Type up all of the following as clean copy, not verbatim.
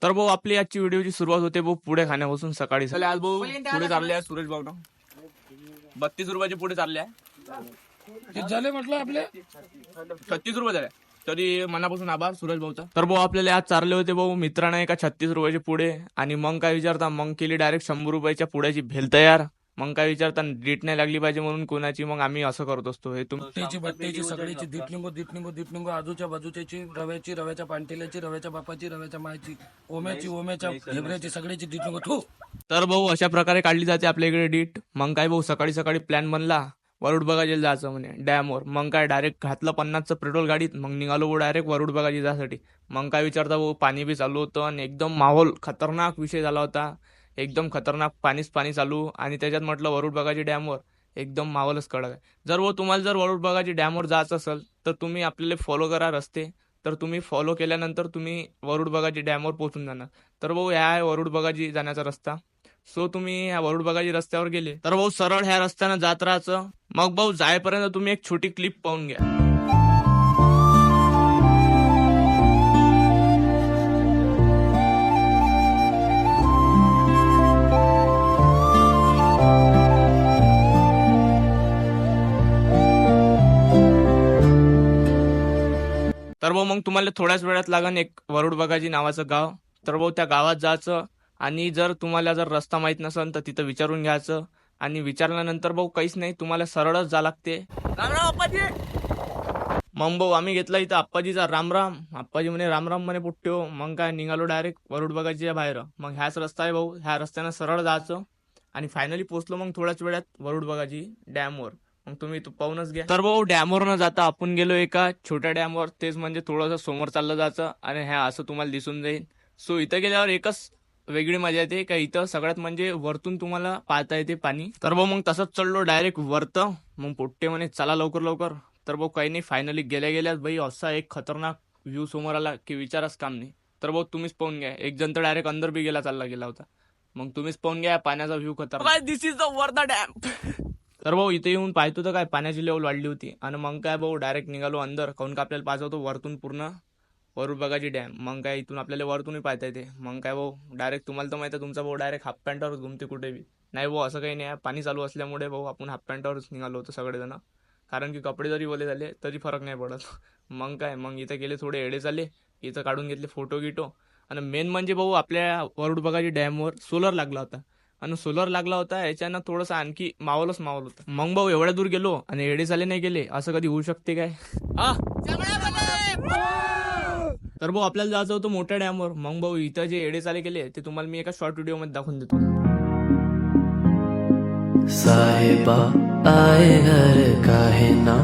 तर भाऊ आपली आजची व्हिडिओची सुरुवात होते भाऊ पुढे खाण्यापासून सकाळी आज भाऊ पुढे चालले आहे सुरेश भाऊ 32 रुपयाचे पुढे चालले आहे झाले म्हटलं आपले 36 रुपये झाले तरी मनापासून आभार सुरेश भाऊचा. तर भाऊ आपल्याला आज चालले होते भाऊ मित्रांना एका 36 रुपयाचे पुढे आणि मग काय विचारता मग केली डायरेक्ट 100 रुपयाच्या पुढ्याची भेल तयार. मग काय विचारता डीट नाही लागली पाहिजे म्हणून कोणाची मग आम्ही असं करत असतो. हे त्याची बट्ट्याची सगळीची दिटलिंगो आजूच्या बाजूच्याची रव्याच्या पांटेल्याची रव्याच्या बापाची रव्याच्या मायची ओम्याच्या ढेबऱ्याची सगळ्याची दिटलिंगो थू. तर भाऊ अशा प्रकारे काढली जाते आपल्या इकडे डीट. मग काय भाऊ सकाळी सकाळी प्लॅन बनला वरुड बघायला जायचं म्हणे डॅमवर. मग काय डायरेक्ट घातलं 50चं पेट्रोल गाडीत. मग निघालो भाऊ डायरेक्ट वरुड बघायला जायसाठी. मग काय विचारता भाऊ पाणी बी चालू होतं आणि एकदम माहोल खतरनाक विषय झाला होता. एकदम खतरनाक पाणीच पाणी चालू आणि त्याच्यात म्हटलं वरुड बघायची डॅमवर एकदम माहोलच कडक आहे. जर वो तुम्हाला जर वरुड बघायची डॅमवर जायचं असेल तर तुम्ही आपल्याला फॉलो करा रस्ते. तर तुम्ही फॉलो केल्यानंतर तुम्ही वरुड बघायची डॅमवर पोहोचून जाणार. तर भाऊ ह्या आहे वरुड बघायची जाण्याचा रस्ता. सो तुम्ही ह्या वरुड बघायची रस्त्यावर गेले तर भाऊ सरळ ह्या रस्त्यानं जात राहायचं. मग भाऊ जायपर्यंत तुम्ही एक छोटी क्लिप पाहून घ्या. तर भाऊ मग तुम्हाला थोड्याच वेळात लागन एक वरुड बघायची नावाचं गाव. तर भाऊ त्या गावात जायचं आणि जर तुम्हाला जर रस्ता माहित नसेल तर तिथं विचारून घ्यायचं आणि विचारल्यानंतर भाऊ काहीच नाही तुम्हाला सरळच जा लागते. राम राम आप्पाजी. मग भाऊ आम्ही घेतला इथं आप्पाजीचा राम राम. आप्पाजी म्हणे राम राम म्हणे पुट्ट्यो. मग काय निघालो डायरेक्ट वरुड बघायच्या बाहेर. मग ह्याच रस्ता आहे भाऊ. ह्या रस्त्यानं सरळ जायचं आणि फायनली पोहोचलो मग थोड्याच वेळात वरुड बघायची डॅमवर. मग तुम्ही तो पाहूनच घ्या. तर भाऊ डॅमवर न जाता आपण गेलो एका छोट्या डॅमवर. तेच म्हणजे थोडंसं समोर चाललं जायचं आणि ह्या असं तुम्हाला दिसून जाईल. सो इथं गेल्यावर एकच वेगळी मजा येते का इथं सगळ्यात म्हणजे वरतून तुम्हाला पाहता येते पाणी. तर भाऊ मग तसंच चढलो डायरेक्ट वरत. मग पोट्टे म्हणे चला लवकर लवकर. तर भाऊ काही नाही फायनली गेल्या गेल्याच भाई असा एक खतरनाक व्ह्यू समोर आला की विचारच काम नाही. तर भाऊ तुम्हीच पाहून घ्या. एक जण तर डायरेक्ट अंदर बी चालला गेला होता. मग तुम्हीच पाहून घ्या पाण्याचा व्ह्यू खतरनाक. दिस इज द वर्धा डॅम. तर भाऊ इथे येऊन पाहतो तर काय पाण्याची लेवल वाढली होती आणि मग काय भाऊ डायरेक्ट निघालो अंदर. काऊन का आपल्याला पाहिजे होतं वरतून पूर्ण वरुड बघायची डॅम. मग काय इथून आपल्याला वरतूनही पाहता येते. मग काय भाऊ डायरेक्ट तुम्हाला तर माहिती आहे तुमचा भाऊ डायरेक्ट हाफ पॅन्टवर घुमते कुठे बी. नाही भाऊ असं काही नाही आहे. पाणी चालू असल्यामुळे भाऊ आपण हाफ पॅन्टवरच निघालो होतो सगळेजण. कारण की कपडे जरी ओले झाले तरी फरक नाही पडत. मग काय मग इथं गेले थोडे एडे चालले. इथं काढून घेतले फोटो गिटो. आणि मेन म्हणजे भाऊ आपल्या वरुड बघायची डॅमवर सोलर लागला होता. आणि सोलर लागला होता याच्यानं थोडंसं आणखी मावल होतं. मग भाऊ एवढ्या दूर गेलो आणि एडे चाले नाही गेले असं कधी होऊ शकते काय. तर भाऊ आपल्याला जायचं होतं मोठ्या डॅमवर. मग भाऊ इथं जे एडे चाले गेले ते तुम्हाला मी एका शॉर्ट व्हिडिओ मध्ये दाखवून देतो. साहिबा आए घर काहे ना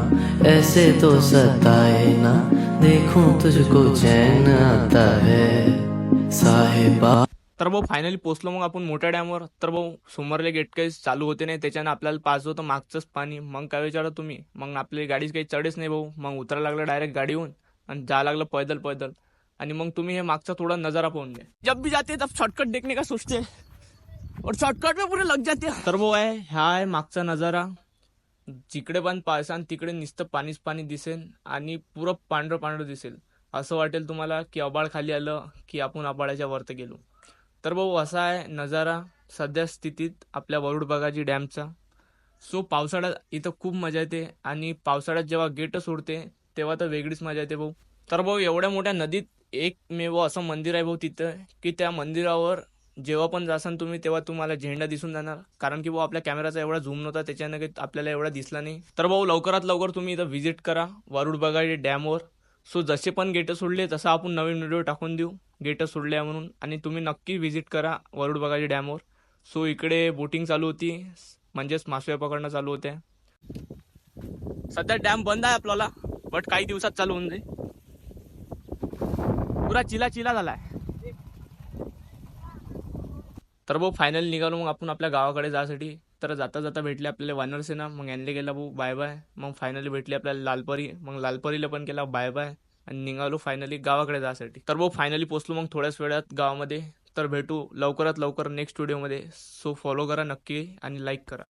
ऐसे तो सताए ना देखूं तुझको चैन आता है साहिबा. तर भाऊ फायनली पोहोचलो मग आपण मोठ्या डॅमवर. तर भाऊ समोरले गेट काही चालू होते नाही त्याच्यानं आपल्याला पास होतं मागचंच पाणी. मग काय विचारा तुम्ही मग आपली गाडीच काही चढेच नाही भाऊ. मग उतरायला लागलं डायरेक्ट गाडीहून आणि जायला लागलं पैदल पैदल. आणि मग तुम्ही हे मागचा थोडा नजारा पाहून घ्या. जब भी जाते तब शॉर्टकट देखने का सोचते और शॉर्टकट में पूरे लग जाते. तर भाऊ आहे हा आहे मागचा नजारा. जिकडे पण पायसान तिकडे नुसतं पाणीच पाणी दिसेल आणि पुरं पांढरं पांढरं दिसेल. असं वाटेल तुम्हाला की आबाळ खाली आलं की आपण आबाळाच्या वरती गेलो. तर भाऊ असा आहे नजारा सध्या स्थितीत आपल्या वरुड बघायची डॅमचा. सो पावसाळ्यात इथं खूप मजा येते आणि पावसाळ्यात जेव्हा गेट सोडते तेव्हा तर वेगळीच मजा येते भाऊ. तर भाऊ एवढ्या मोठ्या नदीत एकमेव असं मंदिर आहे भाऊ तिथं की त्या मंदिरावर जेव्हा पण जासान तुम्ही तेव्हा तुम्हाला झेंडा दिसून जाणार. कारण की भाऊ आपल्या कॅमेराचा एवढा झूम नव्हता त्याच्यानं काही आपल्याला एवढा दिसला नाही. तर भाऊ लवकरात लवकर तुम्ही इथं व्हिजिट करा वरुड बघायची डॅमवर. सो जसे पण गेट सोडले तसं आपण नवीन व्हिडिओ टाकून देऊ गेट सोडल्या म्हणून. आणि तुम्ही नक्की व्हिजिट करा वरुड बघायची डॅमवर. सो इकडे बोटिंग चालू होती म्हणजेच मासोळ्या पकडणं चालू होत्या. सध्या डॅम बंद आहे आपल्याला बट काही दिवसात चालू होऊन जाईल. पुरा चिला चिला झालाय. तर भाऊ फायनली निघालो मग आपण आपल्या गावाकडे जायसाठी. तर जाता जाता भेटले आपल्याला वानरसेना. मग यांना गेला भाऊ बाय बाय. मग फायनली भेटली आपल्याला लालपरी. मग लालपरीला पण केला बाय बाय आणि निघालो फायनली गावाकडे जायसाठी. तर भाऊ फायनली पोहोचलो मग थोड्याच वेळात गावामध्ये. तर भेटू लवकरात लवकर नेक्स्ट व्हिडिओमध्ये. सो फॉलो करा नक्की आणि लाईक करा.